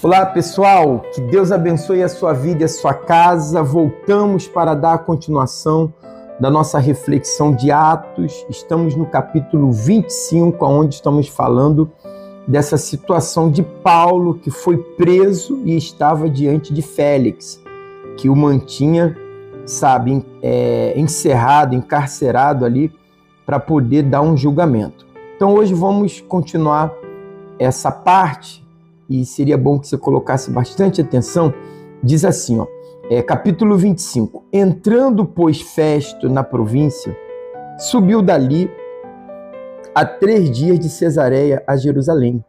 Olá pessoal, que Deus abençoe a sua vida e a sua casa. Voltamos para dar a continuação da nossa reflexão de Atos. Estamos no capítulo 25, onde estamos falando dessa situação de Paulo, que foi preso e estava diante de Félix, que o mantinha, encerrado, encarcerado ali, para poder dar um julgamento. Então hoje vamos continuar essa parte, e seria bom que você colocasse bastante atenção. Diz assim, capítulo 25. Entrando, pois, Festo na província, subiu dali a 3 dias de Cesareia a Jerusalém.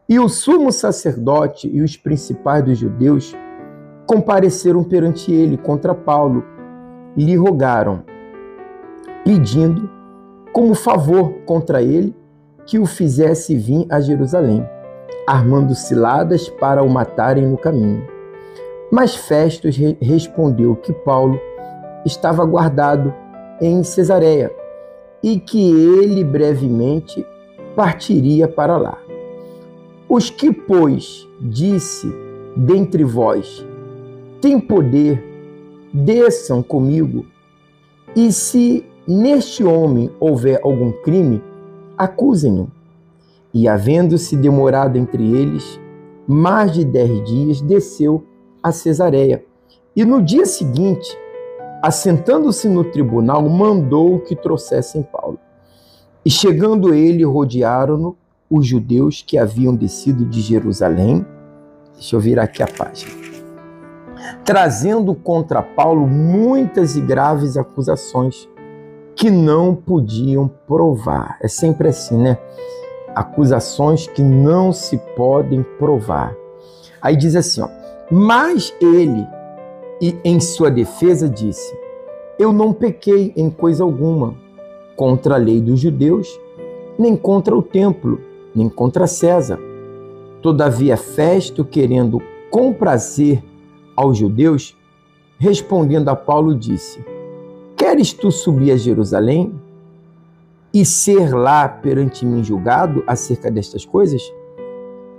E o sumo sacerdote e os principais dos judeus compareceram perante ele contra Paulo e lhe rogaram, pedindo como favor contra ele que o fizesse vir a Jerusalém, armando ciladas para o matarem no caminho. Mas Festo respondeu que Paulo estava guardado em Cesareia e que ele brevemente partiria para lá. Os que, pois, disse dentre vós, tem poder, desçam comigo, e se neste homem houver algum crime, acusem-no. E, havendo-se demorado entre eles mais de 10 dias, desceu a Cesareia. E no dia seguinte, assentando-se no tribunal, mandou que trouxessem Paulo. E chegando ele, rodearam-no os judeus que haviam descido de Jerusalém. Deixa eu virar aqui a página. Trazendo contra Paulo muitas e graves acusações que não podiam provar. É sempre assim, né? Acusações que não se podem provar. Aí diz assim, mas ele, em sua defesa, disse, eu não pequei em coisa alguma contra a lei dos judeus, nem contra o templo, nem contra César. Todavia Festo, querendo comprazer aos judeus, respondendo a Paulo, disse, queres tu subir a Jerusalém e ser lá perante mim julgado acerca destas coisas?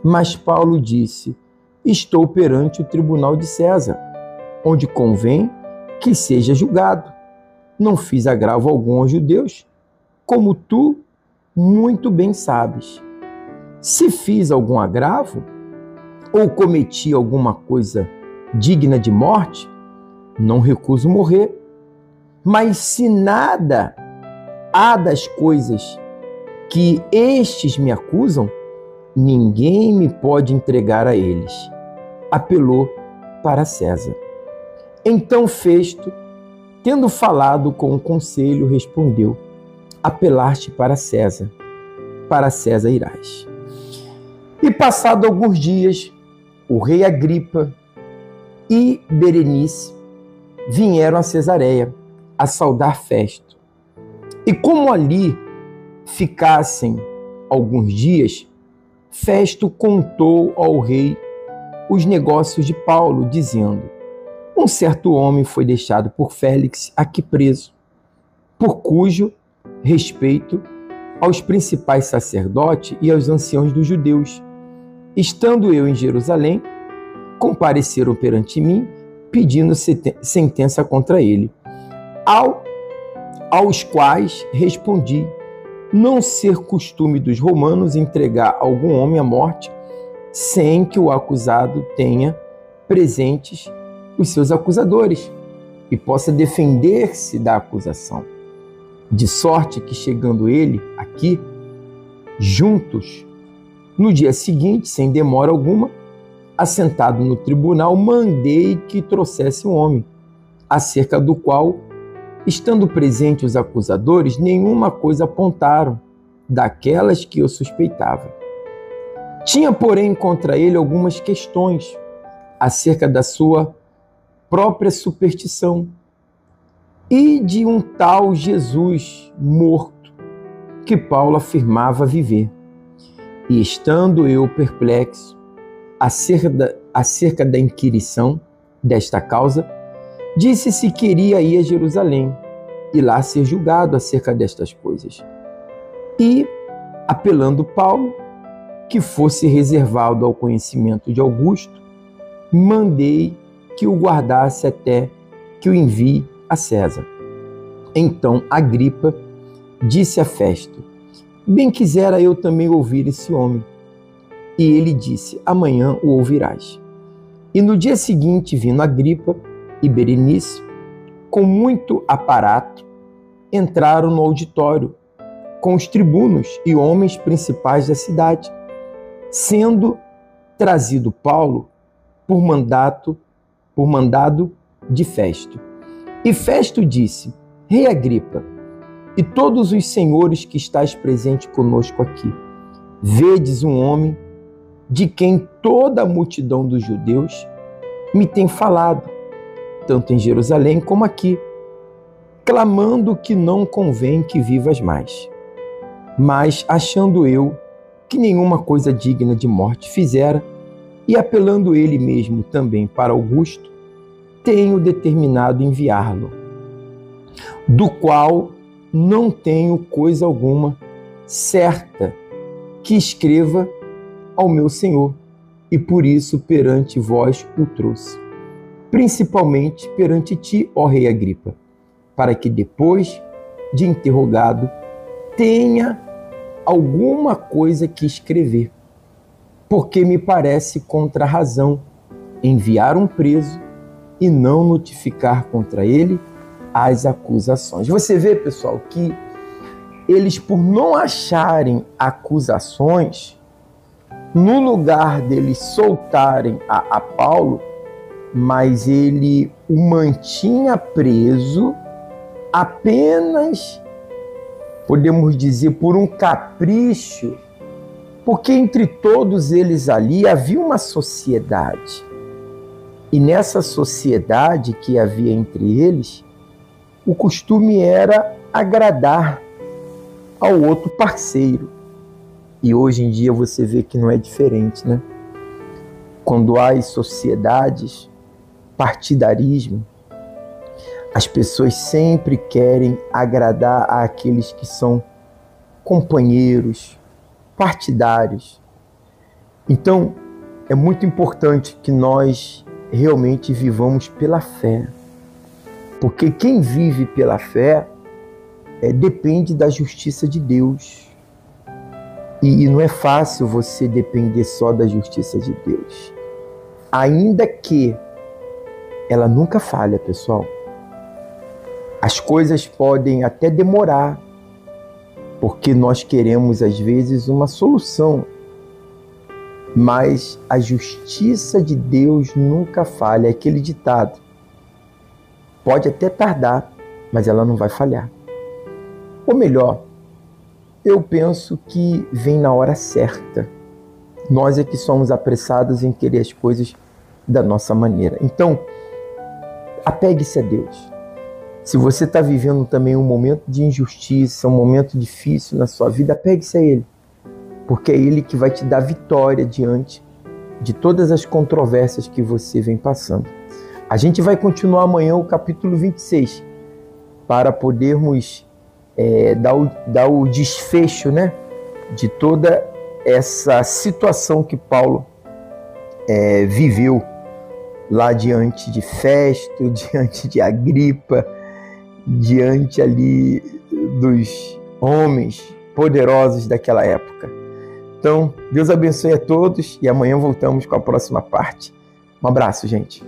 Mas Paulo disse, estou perante o tribunal de César, onde convém que seja julgado. Não fiz agravo algum aos judeus, como tu muito bem sabes. Se fiz algum agravo, ou cometi alguma coisa digna de morte, não recuso morrer. Mas se nada há das coisas que estes me acusam, ninguém me pode entregar a eles. Apelou para César. Então Festo, tendo falado com o conselho, respondeu, apelaste para César irás. E passado alguns dias, o rei Agripa e Berenice vieram a Cesareia a saudar Festo. E como ali ficassem alguns dias, Festo contou ao rei os negócios de Paulo, dizendo, um certo homem foi deixado por Félix aqui preso, por cujo respeito aos principais sacerdotes e aos anciãos dos judeus, estando eu em Jerusalém, compareceram perante mim, pedindo sentença contra ele, aos quais respondi, não ser costume dos romanos entregar algum homem à morte sem que o acusado tenha presentes os seus acusadores e possa defender-se da acusação. De sorte que, chegando ele aqui, juntos, no dia seguinte, sem demora alguma, assentado no tribunal, mandei que trouxesse um homem, acerca do qual, estando presentes os acusadores, nenhuma coisa apontaram daquelas que eu suspeitava. Tinha, porém, contra ele algumas questões acerca da sua própria superstição e de um tal Jesus morto que Paulo afirmava viver. E estando eu perplexo acerca da inquirição desta causa, disse se queria ir a Jerusalém e lá ser julgado acerca destas coisas. E, apelando Paulo, que fosse reservado ao conhecimento de Augusto, mandei que o guardasse até que o envie a César. Então Agripa disse a Festo: bem quisera eu também ouvir esse homem. E ele disse: amanhã o ouvirás. E no dia seguinte, vindo Agripa e Berenice, com muito aparato, entraram no auditório com os tribunos e homens principais da cidade, sendo trazido Paulo por mandado de Festo. E Festo disse: Rei Agripa, e todos os senhores que estáis presentes conosco aqui, vedes um homem de quem toda a multidão dos judeus me tem falado, tanto em Jerusalém como aqui, clamando que não convém que vivas mais. Mas achando eu que nenhuma coisa digna de morte fizera, e apelando ele mesmo também para Augusto, tenho determinado enviá-lo, do qual não tenho coisa alguma certa que escreva ao meu Senhor, e por isso perante vós o trouxe, principalmente perante ti, ó rei Agripa, para que depois de interrogado tenha alguma coisa que escrever, porque me parece contra a razão enviar um preso e não notificar contra ele as acusações. Você vê, pessoal, que eles, por não acharem acusações, no lugar deles soltarem a Paulo, mas ele o mantinha preso apenas, podemos dizer, por um capricho, porque entre todos eles ali havia uma sociedade. E nessa sociedade que havia entre eles, o costume era agradar ao outro parceiro. E hoje em dia você vê que não é diferente, né? Quando há sociedades, partidarismo, as pessoas sempre querem agradar àqueles que são companheiros, partidários. Então, é muito importante que nós realmente vivamos pela fé. Porque quem vive pela fé depende da justiça de Deus. E não é fácil você depender só da justiça de Deus. Ainda que ela nunca falha, pessoal. As coisas podem até demorar, porque nós queremos, às vezes, uma solução. Mas a justiça de Deus nunca falha. É aquele ditado. Pode até tardar, mas ela não vai falhar. Ou melhor, eu penso que vem na hora certa. Nós é que somos apressados em querer as coisas da nossa maneira. Então, apegue-se a Deus. Se você está vivendo também um momento de injustiça, um momento difícil na sua vida, apegue-se a Ele. Porque é Ele que vai te dar vitória diante de todas as controvérsias que você vem passando. A gente vai continuar amanhã o capítulo 26, para podermos dar o desfecho, né, de toda essa situação que Paulo viveu lá diante de Festo, diante de Agripa, diante ali dos homens poderosos daquela época. Então, Deus abençoe a todos e amanhã voltamos com a próxima parte. Um abraço, gente.